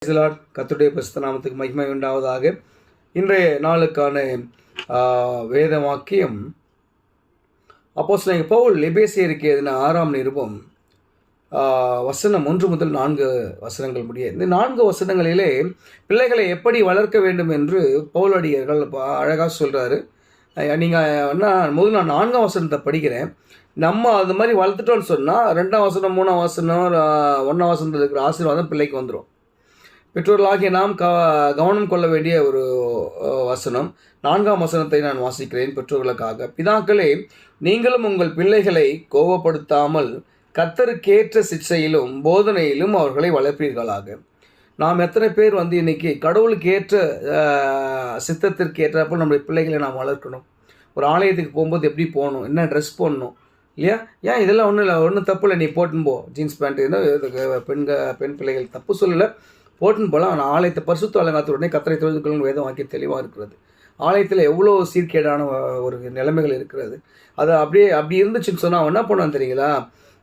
கர்த்தருடைய பரிசுத்த நாமத்துக்கு மகிமை உண்டாவதாக. இன்றைய நாளுக்கான வேத வாக்கியம் அப்போஸ்தலனாகிய பவுல் எபேசியருக்கு எழுதின 6ஆம் நிருபம் வசனம் 1 முதல் 4 வசனங்கள் முடிய. இந்த 4 வசனங்களிலே பிள்ளைகளை எப்படி வளர்க்க வேண்டும் என்று பவுலடியர்கள் அழகாக சொல்கிறாரு. நீங்கள் முதல்ல நான் 4ஆம் வசனத்தை படிக்கிறேன். நம்ம அது மாதிரி வளர்த்துட்டோன்னு சொன்னால் 2ஆம் வசனம் 3ஆம் வசனம் 1ஆம் வசனத்தில் இருக்கிற ஆசீர்வாதம் பிள்ளைக்கு வந்துடும். பெற்றோர்களாகிய நாம் கவனம் கொள்ள வேண்டிய ஒரு வசனம். 4ஆம் வசனத்தை நான் வாசிக்கிறேன் பெற்றோர்களுக்காக. பிதாக்களே, நீங்களும் உங்கள் பிள்ளைகளை கோபப்படுத்தாமல் கர்த்தருக்கேற்ற சிக்ஷையிலும் போதனையிலும் அவர்களை வளர்ப்பீர்களாக. நாம் எத்தனை பேர் இன்னைக்கு கடவுளுக்கு ஏற்ற சித்தத்திற்கு ஏற்றப்போ நம்முடைய பிள்ளைகளை நாம் வளர்க்கணும். ஒரு ஆலயத்துக்கு போகும்போது எப்படி போகணும், என்ன ட்ரெஸ் போடணும் இல்லையா? ஏன் இதெல்லாம் ஒன்றும் இல்லை, ஒன்றும் தப்பு இல்லை, நீ போட்டுன்னு போ. ஜீன்ஸ் பேண்ட்டு பெண் பிள்ளைகள் தப்பு சொல்லலை, போட்டுன்னு போகலாம். ஆனால் ஆலயத்தை பரிசுத்த அலங்காரத்துடனே கர்த்தரை தொழுது கொள்ளும் வேதம் வாக்கி தெளிவாக இருக்கிறது. ஆலயத்தில் எவ்வளோ சீர்கேடான ஒரு நிலைமைகள் இருக்கிறது. அது அப்படி இருந்துச்சுன்னு சொன்னால் அவன் என்ன பண்ணுவான்னு தெரியுங்களா?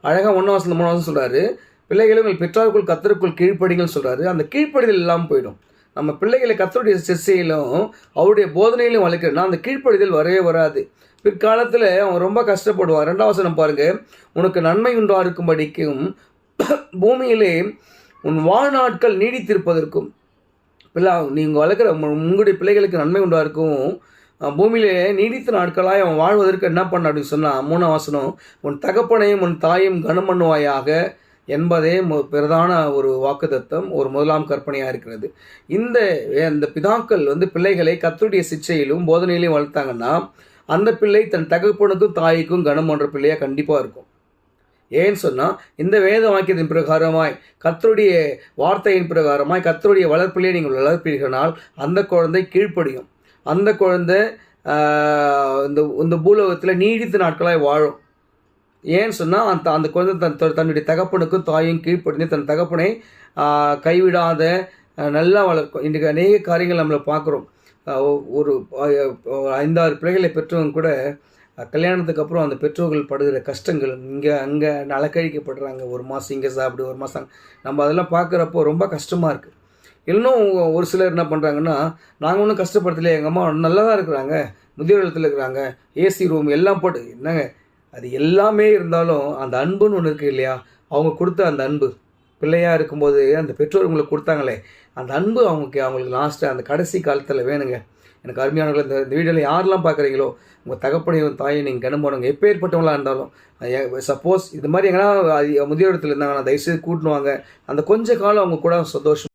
அழகாக 1ஆம் வசனம் 3ஆம் வசனம் சொல்கிறாரு, பிள்ளைகளும் உங்கள் பெற்றாருக்குள் கர்த்தருக்குள் கீழ்ப்படிங்கள்னு சொல்கிறாரு. அந்த கீழ்ப்படிதல் இல்லாமல் போயிடும். நம்ம பிள்ளைகளை கர்த்தருடைய சிக்ஷையிலும் அவருடைய போதனையிலும் வளர்க்கிறோன்னா அந்த கீழ்ப்படிதல் வரவே வராது. பிற்காலத்தில் அவன் ரொம்ப கஷ்டப்படுவான். 2ஆம் வசனம் பாருங்கள், உனக்கு நன்மை உண்டா இருக்கும்படிக்கும் பூமியிலே உன் வாழ்நாட்கள் நீடித்திருப்பதற்கும். நீங்கள் வளர்க்குற உங்களுடைய பிள்ளைகளுக்கு நன்மை உண்டா இருக்கும், பூமியிலே நீடித்த நாட்களாய் அவன் வாழ்வதற்கு என்ன பண்ண அப்படின்னு சொன்னால் 3ஆம் வசனம், உன் தகப்பனையும் உன் தாயும் கனம் பண்ணுவாயாக என்பதே பிரதான ஒரு வாக்குத்தத்தம், ஒரு முதலாம் கற்பனையாக இருக்கிறது. இந்த பிதாக்கள் பிள்ளைகளை கர்த்தருடைய சிக்ஷையிலும் போதனையிலையும் வளர்த்தாங்கன்னா அந்த பிள்ளை தன் தகப்பனுக்கும் தாய்க்கும் கனம் பண்ணுற பிள்ளையாக கண்டிப்பாக இருக்கும். ஏன்னு சொன்னால் இந்த வேத வாக்கியத்தின் பிரகாரமாய் கர்த்தருடைய வார்த்தையின் பிரகாரமாய் கர்த்தருடைய வளர்ப்பிலே நீங்கள் வளர்ப்பீர்களால் அந்த குழந்தை கீழ்ப்படியும். அந்த குழந்தை இந்த பூலோகத்தில் நீடித்த நாட்களாய் வாழும். ஏன்னு சொன்னால் அந்த குழந்தை தன்னுடைய தகப்பனுக்கும் தாயும் கீழ்ப்படிந்து தன் தகப்பனை கைவிடாத நல்லா வளர்க்கும். இன்றைக்கு அநேக காரியங்கள் நம்மளை பார்க்குறோம். ஒரு 5-6 பிள்ளைகளை பெற்றவங்க கூட கல்யாணத்துக்கு அப்புறம் அந்த பெற்றோர்கள் படுகிற கஷ்டங்கள், அங்கே அலக்கழிக்கப்படுறாங்க. 1 மாதம் இங்கே சாப்பிடு, 1 மாதம் நம்ம அதெல்லாம் பார்க்குறப்போ ரொம்ப கஷ்டமாக இருக்குது. இன்னும் ஒரு சிலர் என்ன பண்ணுறாங்கன்னா, நாங்கள் ஒன்றும் கஷ்டப்படுத்தலையே, எங்கள் அம்மா நல்லா தான் இருக்கிறாங்க, முதியோர் இல்லத்தில் இருக்கிறாங்க, ஏசி ரூம் எல்லாம் போட்டு. என்னங்க அது எல்லாமே இருந்தாலும் அந்த அன்புன்னு ஒன்று இருக்குது இல்லையா? அவங்க கொடுத்த அந்த அன்பு பிள்ளையாக இருக்கும்போது அந்த பெற்றோர் உங்களுக்கு கொடுத்தாங்களே அந்த அன்பு அவங்களுக்கு லாஸ்ட்டு அந்த கடைசி காலத்தில் வேணுங்க. எனக்கு அருமையானவர்கள், இந்த வீடியோவில் யாரெல்லாம் பார்க்குறீங்களோ உங்கள் தகப்பனையும் தாயும் நீங்கள் கனம் போனவங்க எப்பேற்பட்டவங்களாக இருந்தாலும், சப்போஸ் இது மாதிரி எங்கன்னா முதியோர் இடத்துல இருந்தாங்கன்னா தயவுசெய்து கூட்டினுவாங்க. அந்த கொஞ்ச காலம் அவங்க கூட சந்தோஷம்